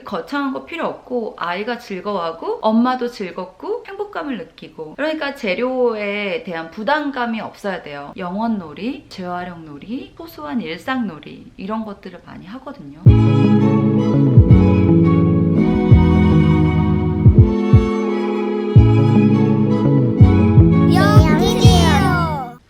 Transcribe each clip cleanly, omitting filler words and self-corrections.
거창한 거 필요 없고 아이가 즐거워하고 엄마도 즐겁고 행복감을 느끼고, 그러니까 재료에 대한 부담감이 없어야 돼요. 영원놀이, 재활용놀이, 소소한 일상놀이 이런 것들을 많이 하거든요.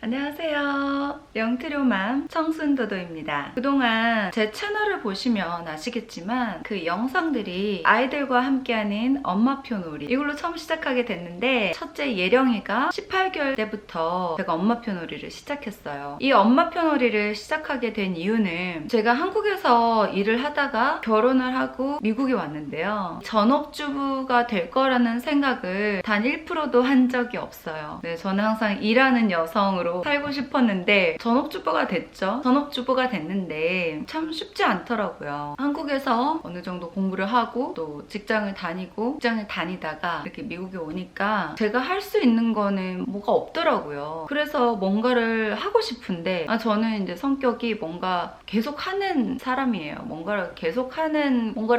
안녕하세요. 영트로맘 청순도도입니다. 그동안 제 채널을 보시면 아시겠지만 그 영상들이 아이들과 함께하는 엄마표 놀이, 이걸로 처음 시작하게 됐는데, 첫째 예령이가 18개월 때부터 제가 엄마표 놀이를 시작했어요. 이 엄마표 놀이를 시작하게 된 이유는 제가 한국에서 일을 하다가 결혼을 하고 미국에 왔는데요. 전업주부가 될 거라는 생각을 단 1%도 한 적이 없어요. 네, 저는 항상 일하는 여성으로 살고 싶었는데 전업주부가 됐죠. 전업주부가 됐는데 참 쉽지 않더라고요. 한국에서 어느 정도 공부를 하고 또 직장을 다니다가 이렇게 미국에 오니까 제가 할 수 있는 거는 뭐가 없더라고요. 그래서 뭔가를 하고 싶은데, 저는 이제 성격이 뭔가 계속 하는 사람이에요. 뭔가를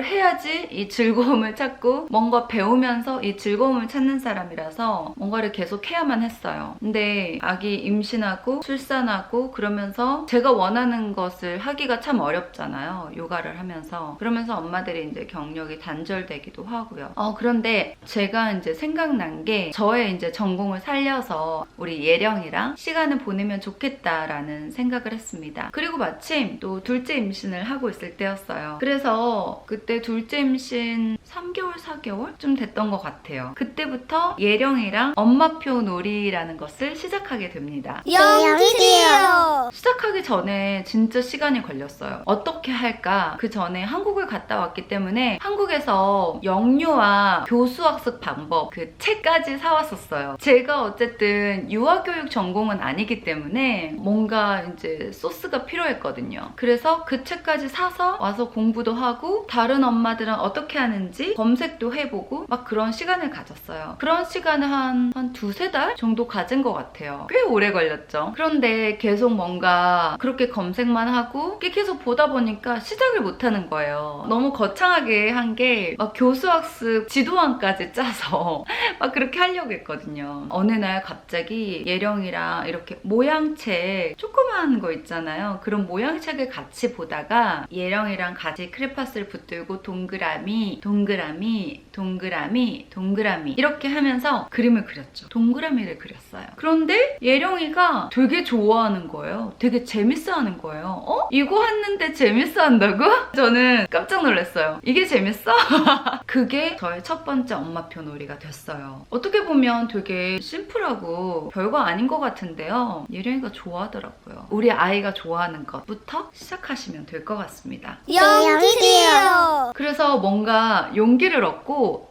해야지 이 즐거움을 찾고, 뭔가 배우면서 이 즐거움을 찾는 사람이라서 뭔가를 계속 해야만 했어요. 근데 아기 임신하고 출산하고 그러면서 제가 원하는 것을 하기가 참 어렵잖아요. 육아를 하면서. 그러면서 엄마들이 이제 경력이 단절되기도 하고요. 그런데 제가 이제 생각난 게, 저의 이제 전공을 살려서 우리 예령이랑 시간을 보내면 좋겠다라는 생각을 했습니다. 그리고 마침 또 둘째 임신을 하고 있을 때였어요. 그래서 그때 둘째 임신 3개월, 4개월쯤 됐던 것 같아요. 그때부터 예령이랑 엄마표 놀이라는 것을 시작하게 됩니다. 시작하기 전에 진짜 시간이 걸렸어요. 어떻게 할까? 그 전에 한국을 갔다 왔기 때문에 한국에서 영유아 교수학습 방법 그 책까지 사왔었어요. 제가 어쨌든 유아교육 전공은 아니기 때문에 뭔가 이제 소스가 필요했거든요. 그래서 그 책까지 사서 와서 공부도 하고 다른 엄마들은 어떻게 하는지 검색도 해보고 막 그런 시간을 가졌어요. 그런 시간을 한 두세 달 정도 가진 것 같아요. 꽤 오래 걸렸죠. 그런데 계속 뭔가 그렇게 검색만 하고 계속 보다 보니까 시작을 못하는 거예요. 너무 거창하게 한 게 막 교수학습 지도안까지 짜서 막 그렇게 하려고 했거든요. 어느 날 갑자기 예령이랑 이렇게 모양책, 조그만 거 있잖아요. 그런 모양책을 같이 보다가 예령이랑 같이 크레파스를 붙들고 동그라미 이렇게 하면서 그림을 그렸죠. 동그라미를 그렸어요. 그런데 예령이가 되게 좋아하는 거예요. 되게 재밌어하는 거예요. 이거 했는데 재밌어한다고? 저는 깜짝 놀랐어요. 이게 재밌어? 그게 저의 첫 번째 엄마표 놀이가 됐어요. 어떻게 보면 되게 심플하고 별거 아닌 것 같은데요. 예령이가 좋아하더라고요. 우리 아이가 좋아하는 것부터 시작하시면 될 것 같습니다. 그래서 뭔가 용기를 얻고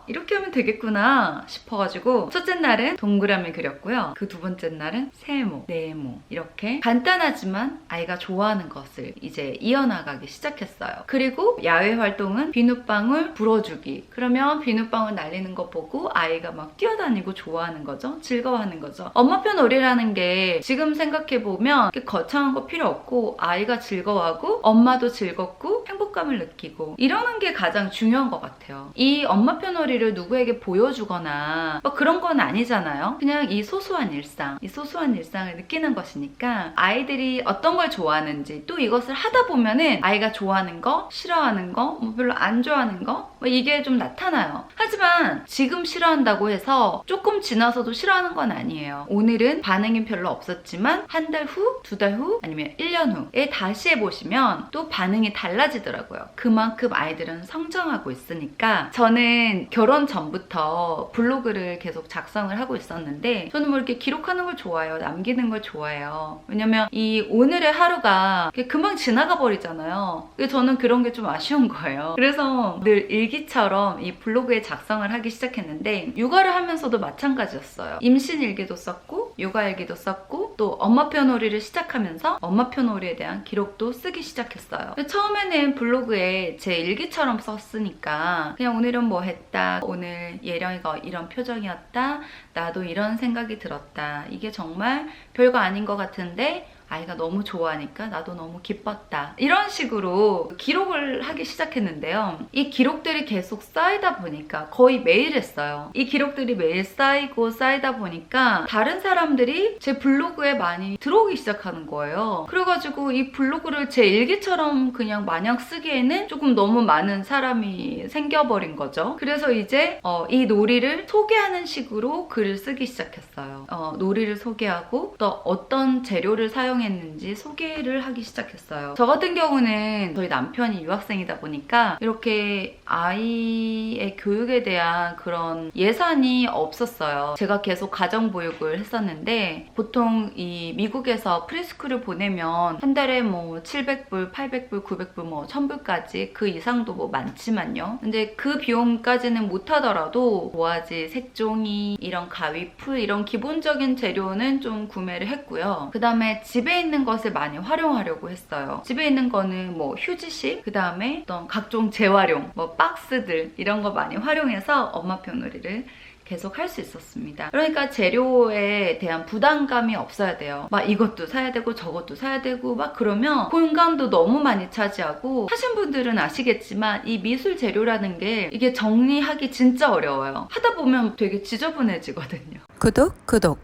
이렇게 하면 되겠구나 싶어가지고 첫째 날은 동그라미 그렸고요. 그 두 번째 날은 세모, 네모 이렇게 간단하지만 아이가 좋아하는 것을 이제 이어나가기 시작했어요. 그리고 야외 활동은 비눗방울 불어주기. 그러면 비눗방울 날리는 거 보고 아이가 막 뛰어다니고 좋아하는 거죠. 즐거워하는 거죠. 엄마표 놀이라는 게 지금 생각해보면 거창한 거 필요 없고 아이가 즐거워하고 엄마도 즐겁고 행복감을 느끼고 이러는 게 가장 중요한 것 같아요. 이 엄마표 놀이를 누구에게 보여주거나 뭐 그런 건 아니잖아요. 그냥 이 소소한 일상을 느끼는 것이니까 아이들이 어떤 걸 좋아하는지, 또 이것을 하다 보면은 아이가 좋아하는 거, 싫어하는 거, 뭐 별로 안 좋아하는 거 이게 좀 나타나요. 하지만 지금 싫어한다고 해서 조금 지나서도 싫어하는 건 아니에요. 오늘은 반응이 별로 없었지만 한 달 후, 두 달 후, 아니면 1년 후에 다시 해보시면 또 반응이 달라지더라고요. 그만큼 아이들은 성장하고 있으니까. 저는 결혼 전부터 블로그를 계속 작성을 하고 있었는데, 저는 뭐 이렇게 기록하는 걸 좋아해요. 남기는 걸 좋아해요. 왜냐면 이 오늘의 하루가 금방 지나가 버리잖아요. 저는 그런 게 좀 아쉬운 거예요. 그래서 늘 일기처럼 이 블로그에 작성을 하기 시작했는데, 육아를 하면서도 마찬가지였어요. 임신 일기도 썼고 육아 일기도 썼고 또 엄마표 놀이를 시작하면서 엄마표 놀이에 대한 기록도 쓰기 시작했어요. 처음에는 블로그에 제 일기처럼 썼으니까 그냥 오늘은 뭐 했다, 오늘 예령이가 이런 표정이었다, 나도 이런 생각이 들었다, 이게 정말 별거 아닌 것 같은데 아이가 너무 좋아하니까 나도 너무 기뻤다. 이런 식으로 기록을 하기 시작했는데요. 이 기록들이 계속 쌓이다 보니까 거의 매일 했어요. 이 기록들이 매일 쌓이다 보니까 다른 사람들이 제 블로그에 많이 들어오기 시작하는 거예요. 그래가지고 이 블로그를 제 일기처럼 그냥 마냥 쓰기에는 조금 너무 많은 사람이 생겨버린 거죠. 그래서 이제 이 놀이를 소개하는 식으로 글을 쓰기 시작했어요. 놀이를 소개하고 또 어떤 재료를 사용했는지 소개를 하기 시작했어요. 저 같은 경우는 저희 남편이 유학생이다 보니까 이렇게 아이의 교육에 대한 그런 예산이 없었어요. 제가 계속 가정보육을 했었는데 보통 이 미국에서 프리스쿨을 보내면 한 달에 뭐 700불, 800불, 900불, 뭐 1000불까지 그 이상도 뭐 많지만요. 근데 그 비용까지는 못하더라도 도화지, 색종이, 이런 가위, 풀 이런 기본적인 재료는 좀 구매를 했고요. 그 다음에 집에 있는 것을 많이 활용하려고 했어요. 집에 있는 거는 뭐 휴지식, 그 다음에 어떤 각종 재활용, 뭐 박스들 이런 거 많이 활용해서 엄마표 놀이를 계속 할 수 있었습니다. 그러니까 재료에 대한 부담감이 없어야 돼요. 막 이것도 사야 되고 저것도 사야 되고 막 그러면 공간도 너무 많이 차지하고, 하신 분들은 아시겠지만 이 미술 재료라는 게 이게 정리하기 진짜 어려워요. 하다 보면 되게 지저분해지거든요. 구독.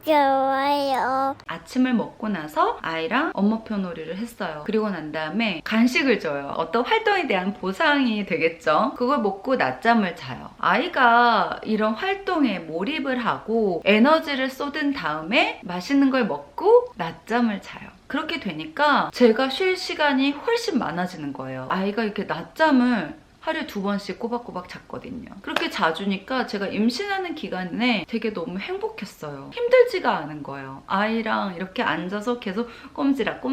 좋아요. 아침을 먹고 나서 아이랑 엄마표 놀이를 했어요. 그리고 난 다음에 간식을 줘요. 어떤 활동에 대한 보상이 되겠죠. 그걸 먹고 낮잠을 자요. 아이가 이런 활동에 몰입을 하고 에너지를 쏟은 다음에 맛있는 걸 먹고 낮잠을 자요. 그렇게 되니까 제가 쉴 시간이 훨씬 많아지는 거예요. 아이가 이렇게 낮잠을 하루에 2번씩 꼬박꼬박 잤거든요. 그렇게 자주니까 제가 임신하는 기간에 되게 너무 행복했어요. 힘들지가 않은 거예요. 아이랑 이렇게 앉아서 계속 꼼지락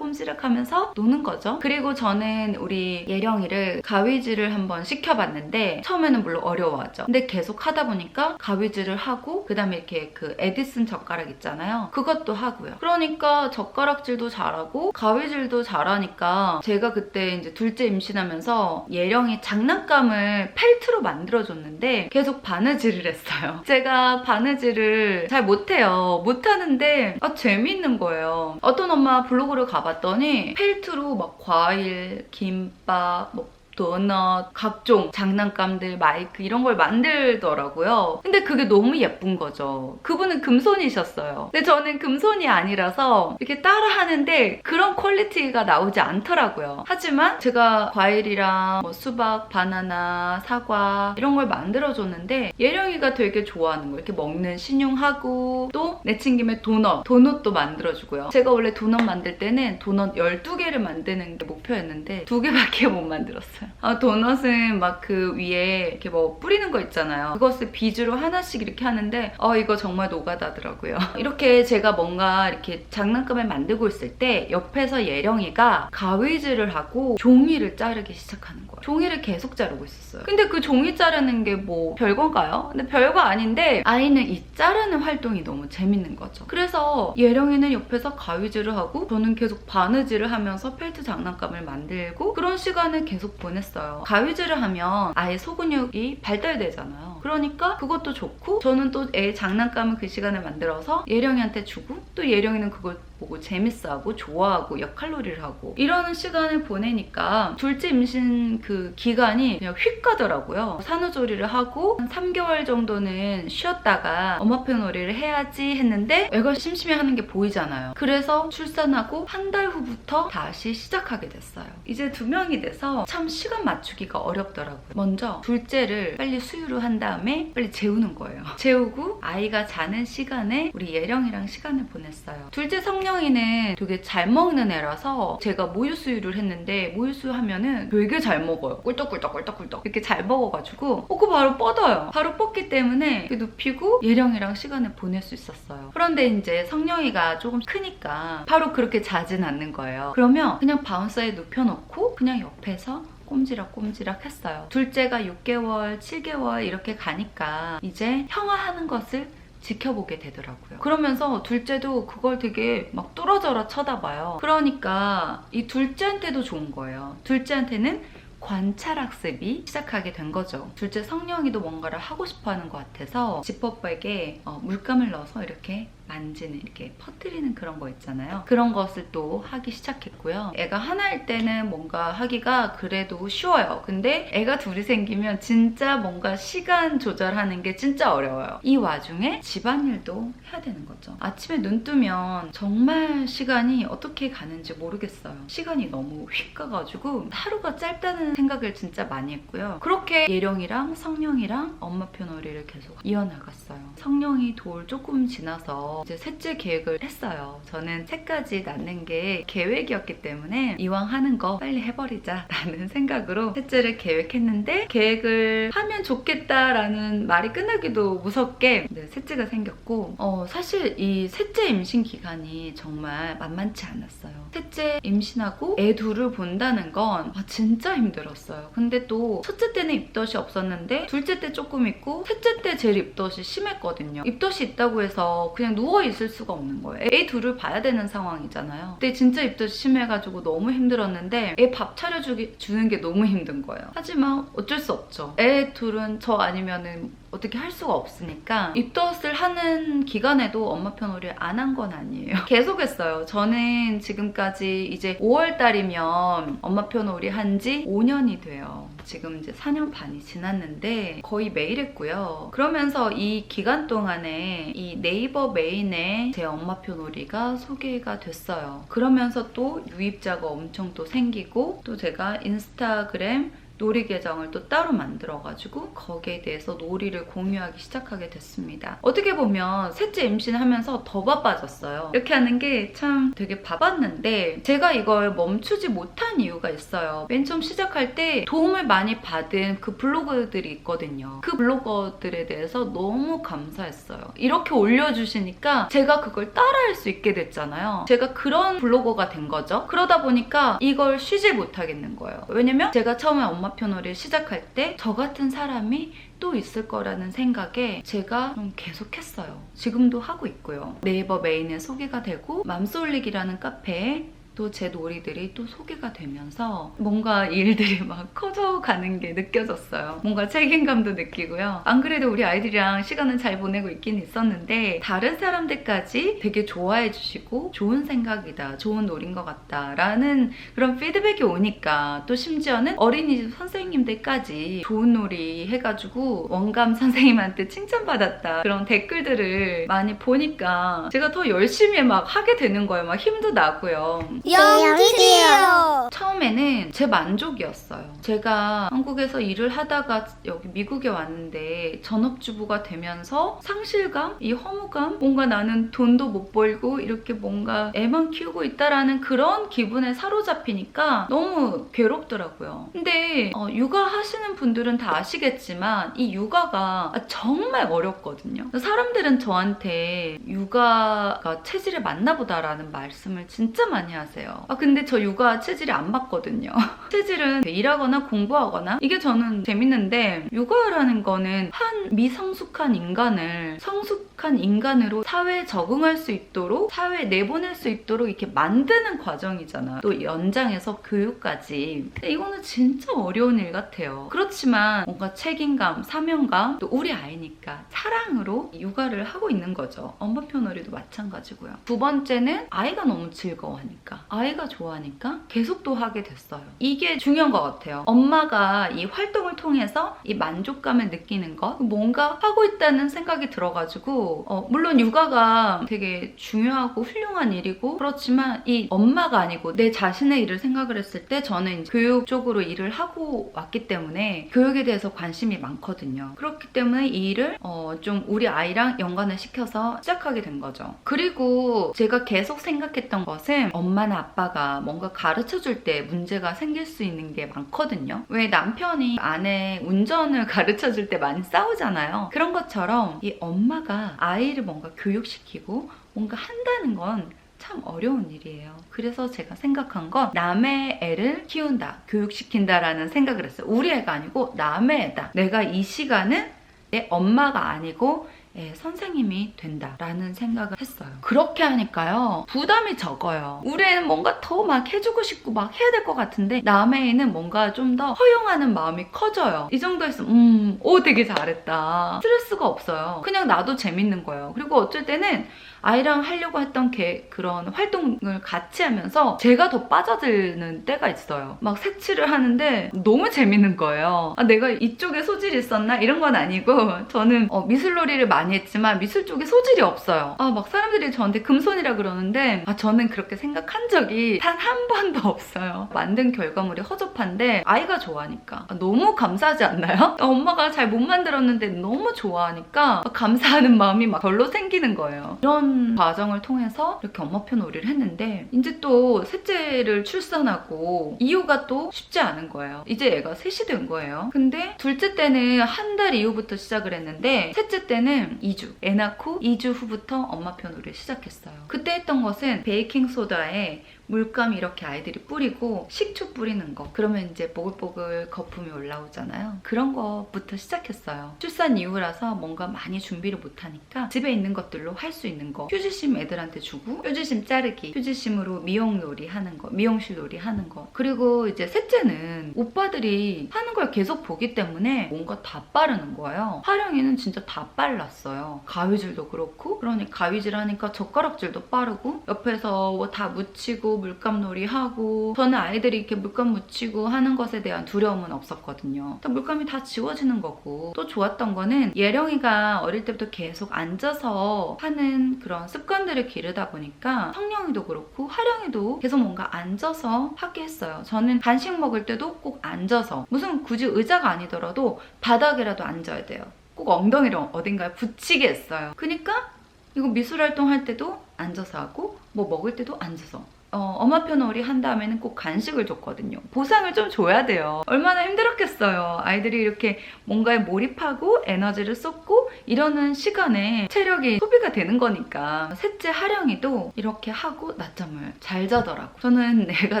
하면서 노는 거죠. 그리고 저는 우리 예령이를 가위질을 한번 시켜봤는데 처음에는 물론 어려워하죠. 근데 계속 하다 보니까 가위질을 하고, 그 다음에 이렇게 그 에디슨 젓가락 있잖아요. 그것도 하고요. 그러니까 젓가락질도 잘하고 가위질도 잘하니까 제가 그때 이제 둘째 임신하면서 예령이 장난감을 펠트로 만들어줬는데 계속 바느질을 했어요. 제가 바느질을 잘 못해요. 못하는데 재미있는 거예요. 어떤 엄마 블로그를 가봤더니 펠트로 막 과일, 김밥, 뭐 도넛, 각종 장난감들, 마이크 이런 걸 만들더라고요. 근데 그게 너무 예쁜 거죠. 그분은 금손이셨어요. 근데 저는 금손이 아니라서 이렇게 따라 하는데 그런 퀄리티가 나오지 않더라고요. 하지만 제가 과일이랑 뭐 수박, 바나나, 사과 이런 걸 만들어줬는데 예령이가 되게 좋아하는 거, 이렇게 먹는 신용하고, 또 내친김에 도넛도 만들어주고요. 제가 원래 도넛 만들 때는 도넛 12개를 만드는 게 목표였는데 2개밖에 못 만들었어요. 도넛은 막 그 위에 이렇게 뭐 뿌리는 거 있잖아요. 그것을 비주로 하나씩 이렇게 하는데 이거 정말 노가다더라고요. 이렇게 제가 뭔가 이렇게 장난감을 만들고 있을 때 옆에서 예령이가 가위질을 하고 종이를 자르기 시작하는 거예요. 종이를 계속 자르고 있었어요. 근데 그 종이 자르는 게 뭐 별건가요? 근데 별거 아닌데 아이는 이 자르는 활동이 너무 재밌는 거죠. 그래서 예령이는 옆에서 가위질을 하고 저는 계속 바느질을 하면서 펠트 장난감을 만들고, 그런 시간을 계속 보냈어요. 가위질을 하면 아이 소근육이 발달되잖아요. 그러니까 그것도 좋고, 저는 또 애 장난감을 그 시간에 만들어서 예령이한테 주고, 또 예령이는 그걸 보고 재밌어하고 좋아하고 역할놀이를 하고 이러는 시간을 보내니까 둘째 임신 그 기간이 그냥 휙 가더라고요. 산후조리를 하고 한 3개월 정도는 쉬었다가 엄마표 놀이를 해야지 했는데 애가 심심해하는 게 보이잖아요. 그래서 출산하고 한 달 후부터 다시 시작하게 됐어요. 이제 2명이 돼서 참 시간 맞추기가 어렵더라고요. 먼저 둘째를 빨리 수유를 한 다음에 빨리 재우는 거예요. 재우고 아이가 자는 시간에 우리 예령이랑 시간을 보냈어요. 둘째 성령이는 되게 잘 먹는 애라서 제가 모유수유를 했는데, 모유수유 하면은 되게 잘 먹어요. 꿀떡꿀떡 이렇게 잘 먹어가지고 그거 바로 뻗어요. 바로 뻗기 때문에 눕히고 예령이랑 시간을 보낼 수 있었어요. 그런데 이제 성령이가 조금 크니까 바로 그렇게 자진 않는 거예요. 그러면 그냥 바운서에 눕혀놓고 그냥 옆에서 꼼지락 했어요. 둘째가 6개월, 7개월 이렇게 가니까 이제 형아하는 것을 지켜보게 되더라고요. 그러면서 둘째도 그걸 되게 막 뚫어져라 쳐다봐요. 그러니까 이 둘째한테도 좋은 거예요. 둘째한테는 관찰학습이 시작하게 된 거죠. 둘째 성령이도 뭔가를 하고 싶어 하는 것 같아서 지퍼백에 물감을 넣어서 이렇게 만지는 이렇게 퍼뜨리는 그런 거 있잖아요. 그런 것을 또 하기 시작했고요. 애가 하나일 때는 뭔가 하기가 그래도 쉬워요. 근데 애가 둘이 생기면 진짜 뭔가 시간 조절하는 게 진짜 어려워요. 이 와중에 집안일도 해야 되는 거죠. 아침에 눈 뜨면 정말 시간이 어떻게 가는지 모르겠어요. 시간이 너무 휙 가가지고 하루가 짧다는 생각을 진짜 많이 했고요. 그렇게 예령이랑 성령이랑 엄마표 놀이를 계속 이어나갔어요. 성령이 돌 조금 지나서 이제 셋째 계획을 했어요. 저는 셋까지 낳는 게 계획이었기 때문에 이왕 하는 거 빨리 해버리자 라는 생각으로 셋째를 계획했는데 계획을 하면 좋겠다라는 말이 끝나기도 무섭게 셋째가 생겼고 사실 이 셋째 임신 기간이 정말 만만치 않았어요. 셋째 임신하고 애 둘을 본다는 건 진짜 힘들었어요. 근데 또 첫째 때는 입덧이 없었는데 둘째 때 조금 있고 셋째 때 제일 입덧이 심했거든요. 입덧이 있다고 해서 그냥 누워있을 수가 없는 거예요. 애 둘을 봐야 되는 상황이잖아요. 근데 진짜 입덧이 심해가지고 너무 힘들었는데 애 밥 차려주는 게 너무 힘든 거예요. 하지만 어쩔 수 없죠. 애 둘은 저 아니면은 어떻게 할 수가 없으니까 입덧을 하는 기간에도 엄마표 놀이를 안 한 건 아니에요. 계속 했어요. 저는 지금까지 이제 5월달이면 엄마표 놀이 한 지 5년이 돼요. 지금 이제 4년 반이 지났는데 거의 매일 했고요. 그러면서 이 기간 동안에 이 네이버 메인에 제 엄마표 놀이가 소개가 됐어요. 그러면서 또 유입자가 엄청 또 생기고 또 제가 인스타그램 놀이 계정을 또 따로 만들어가지고 거기에 대해서 놀이를 공유하기 시작하게 됐습니다. 어떻게 보면 셋째 임신하면서 더 바빠졌어요. 이렇게 하는 게 참 되게 바빴는데 제가 이걸 멈추지 못한 이유가 있어요. 맨 처음 시작할 때 도움을 많이 받은 그 블로거들이 있거든요. 그 블로거들에 대해서 너무 감사했어요. 이렇게 올려주시니까 제가 그걸 따라할 수 있게 됐잖아요. 제가 그런 블로거가 된 거죠. 그러다 보니까 이걸 쉬지 못하겠는 거예요. 왜냐면 제가 처음에 엄마표 놀이를 시작할 때 저 같은 사람이 또 있을 거라는 생각에 제가 좀 계속했어요. 지금도 하고 있고요. 네이버 메인에 소개가 되고 맘솔릭이라는 카페에 또 제 놀이들이 또 소개가 되면서 뭔가 일들이 막 커져가는 게 느껴졌어요. 뭔가 책임감도 느끼고요. 안 그래도 우리 아이들이랑 시간을 잘 보내고 있긴 있었는데 다른 사람들까지 되게 좋아해 주시고 좋은 생각이다, 좋은 놀인 것 같다 라는 그런 피드백이 오니까 또 심지어는 어린이집 선생님들까지 좋은 놀이 해가지고 원감 선생님한테 칭찬받았다 그런 댓글들을 많이 보니까 제가 더 열심히 막 하게 되는 거예요. 막 힘도 나고요. 연기요. 처음에는 제 만족이었어요. 제가 한국에서 일을 하다가 여기 미국에 왔는데 전업주부가 되면서 상실감, 이 허무감, 뭔가 나는 돈도 못 벌고 이렇게 뭔가 애만 키우고 있다라는 그런 기분에 사로잡히니까 너무 괴롭더라고요. 근데 육아하시는 분들은 다 아시겠지만 이 육아가 정말 어렵거든요. 사람들은 저한테 육아가 체질에 맞나 보다라는 말씀을 진짜 많이 하세요. 근데 저 육아 체질이 안 맞거든요. 체질은 일하거나 공부하거나 이게 저는 재밌는데 육아라는 거는 한 미성숙한 인간을 성숙한 인간으로 사회에 적응할 수 있도록 사회에 내보낼 수 있도록 이렇게 만드는 과정이잖아. 또 연장해서 교육까지. 근데 이거는 진짜 어려운 일 같아요. 그렇지만 뭔가 책임감, 사명감, 또 우리 아이니까 사랑으로 육아를 하고 있는 거죠. 엄마표 놀이도 마찬가지고요. 두 번째는 아이가 너무 즐거워하니까 아이가 좋아하니까 계속 또 하게 됐어요. 이게 중요한 것 같아요. 엄마가 이 활동을 통해서 이 만족감을 느끼는 것 뭔가 하고 있다는 생각이 들어가지고 물론 육아가 되게 중요하고 훌륭한 일이고 그렇지만 이 엄마가 아니고 내 자신의 일을 생각을 했을 때 저는 교육 쪽으로 일을 하고 왔기 때문에 교육에 대해서 관심이 많거든요. 그렇기 때문에 이 일을 좀 우리 아이랑 연관을 시켜서 시작하게 된 거죠. 그리고 제가 계속 생각했던 것은 엄마나 아빠가 뭔가 가르쳐줄 때 문제가 생길 수 있는 게 많거든요. 왜 남편이 아내 운전을 가르쳐줄 때 많이 싸우잖아요. 그런 것처럼 이 엄마가 아이를 뭔가 교육시키고 뭔가 한다는 건 참 어려운 일이에요. 그래서 제가 생각한 건 남의 애를 키운다, 교육시킨다라는 생각을 했어요. 우리 애가 아니고 남의 애다. 내가 이 시간은 내 엄마가 아니고 선생님이 된다라는 생각을 했어요. 그렇게 하니까요 부담이 적어요. 우리 애는 뭔가 더 막 해주고 싶고 막 해야 될 것 같은데 남의 애는 뭔가 좀 더 허용하는 마음이 커져요. 이 정도였으면 오 되게 잘했다. 스트레스가 없어요. 그냥 나도 재밌는 거예요. 그리고 어쩔 때는 아이랑 하려고 했던 그런 활동을 같이 하면서 제가 더 빠져드는 때가 있어요. 막 색칠을 하는데 너무 재밌는 거예요. 내가 이쪽에 소질이 있었나? 이런 건 아니고 저는 미술놀이를 많이 했지만 미술 쪽에 소질이 없어요. 막 사람들이 저한테 금손이라 그러는데 저는 그렇게 생각한 적이 단 한 번도 없어요. 만든 결과물이 허접한데 아이가 좋아하니까 너무 감사하지 않나요? 엄마가 잘 못 만들었는데 너무 좋아하니까 감사하는 마음이 막 별로 생기는 거예요. 이런 과정을 통해서 이렇게 엄마표 놀이를 했는데 이제 또 셋째를 출산하고 이유가 또 쉽지 않은 거예요. 이제 애가 셋이 된 거예요. 근데 둘째 때는 한 달 이후부터 시작을 했는데 셋째 때는 2주, 애 낳고 2주 후부터 엄마표 놀이를 시작했어요. 그때 했던 것은 베이킹소다에 물감 이렇게 아이들이 뿌리고 식초 뿌리는 거. 그러면 이제 보글보글 거품이 올라오잖아요. 그런 거부터 시작했어요. 출산 이후라서 뭔가 많이 준비를 못하니까 집에 있는 것들로 할 수 있는 거. 휴지심 애들한테 주고 휴지심 자르기, 휴지심으로 미용놀이 하는 거, 미용실 놀이 하는 거. 그리고 이제 셋째는 오빠들이 하는 걸 계속 보기 때문에 뭔가 다 빠르는 거예요. 하령이는 진짜 다 빨랐어요. 가위질도 그렇고, 그러니 가위질 하니까 젓가락질도 빠르고 옆에서 뭐 다 묻히고 물감놀이 하고. 저는 아이들이 이렇게 물감 묻히고 하는 것에 대한 두려움은 없었거든요. 물감이 다 지워지는 거고. 또 좋았던 거는 예령이가 어릴 때부터 계속 앉아서 하는 그런 습관들을 기르다 보니까 성령이도 그렇고 하령이도 계속 뭔가 앉아서 하게 했어요. 저는 간식 먹을 때도 꼭 앉아서, 무슨 굳이 의자가 아니더라도 바닥에라도 앉아야 돼요. 꼭 엉덩이를 어딘가에 붙이게 했어요. 그러니까 이거 미술활동 할 때도 앉아서 하고 뭐 먹을 때도 앉아서. 엄마표 놀이 한 다음에는 꼭 간식을 줬거든요. 보상을 좀 줘야 돼요. 얼마나 힘들었겠어요. 아이들이 이렇게 뭔가에 몰입하고 에너지를 쏟고 이러는 시간에 체력이 소비가 되는 거니까. 셋째 하령이도 이렇게 하고 낮잠을 잘 자더라고. 저는 내가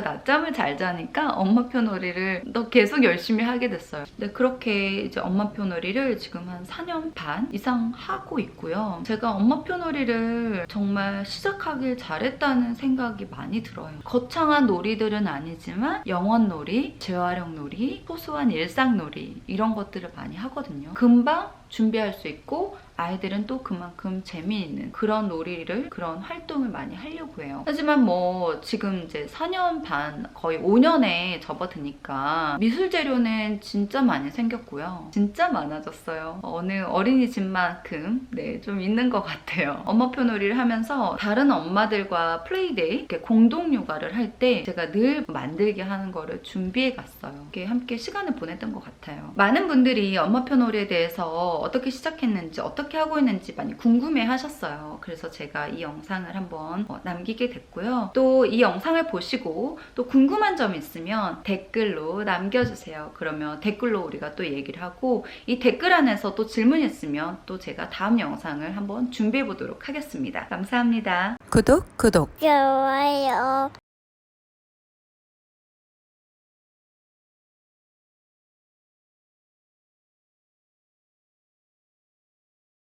낮잠을 잘 자니까 엄마표 놀이를 더 계속 열심히 하게 됐어요. 근데 그렇게 이제 엄마표 놀이를 지금 한 4년 반 이상 하고 있고요. 제가 엄마표 놀이를 정말 시작하길 잘했다는 생각이 많이 들어요. 거창한 놀이들은 아니지만 영원놀이, 재활용놀이, 소소한 일상놀이 이런 것들을 많이 하거든요. 금방 준비할 수 있고 아이들은 또 그만큼 재미있는 그런 놀이를, 그런 활동을 많이 하려고 해요. 하지만 뭐 지금 이제 4년 반, 거의 5년에 접어드니까 미술 재료는 진짜 많이 생겼고요. 진짜 많아졌어요. 어느 어린이집만큼 좀 있는 것 같아요. 엄마표 놀이를 하면서 다른 엄마들과 플레이데이, 이렇게 공동 육아를 할 때 제가 늘 만들게 하는 거를 준비해 갔어요. 이렇게 함께 시간을 보냈던 것 같아요. 많은 분들이 엄마표 놀이에 대해서 어떻게 시작했는지, 어떻게 하고 있는지 많이 궁금해 하셨어요. 그래서 제가 이 영상을 한번 남기게 됐고요. 또 이 영상을 보시고 또 궁금한 점 있으면 댓글로 남겨주세요. 그러면 댓글로 우리가 또 얘기를 하고, 이 댓글 안에서 또 질문 있으면 또 제가 다음 영상을 한번 준비해 보도록 하겠습니다. 감사합니다. 구독. 좋아요.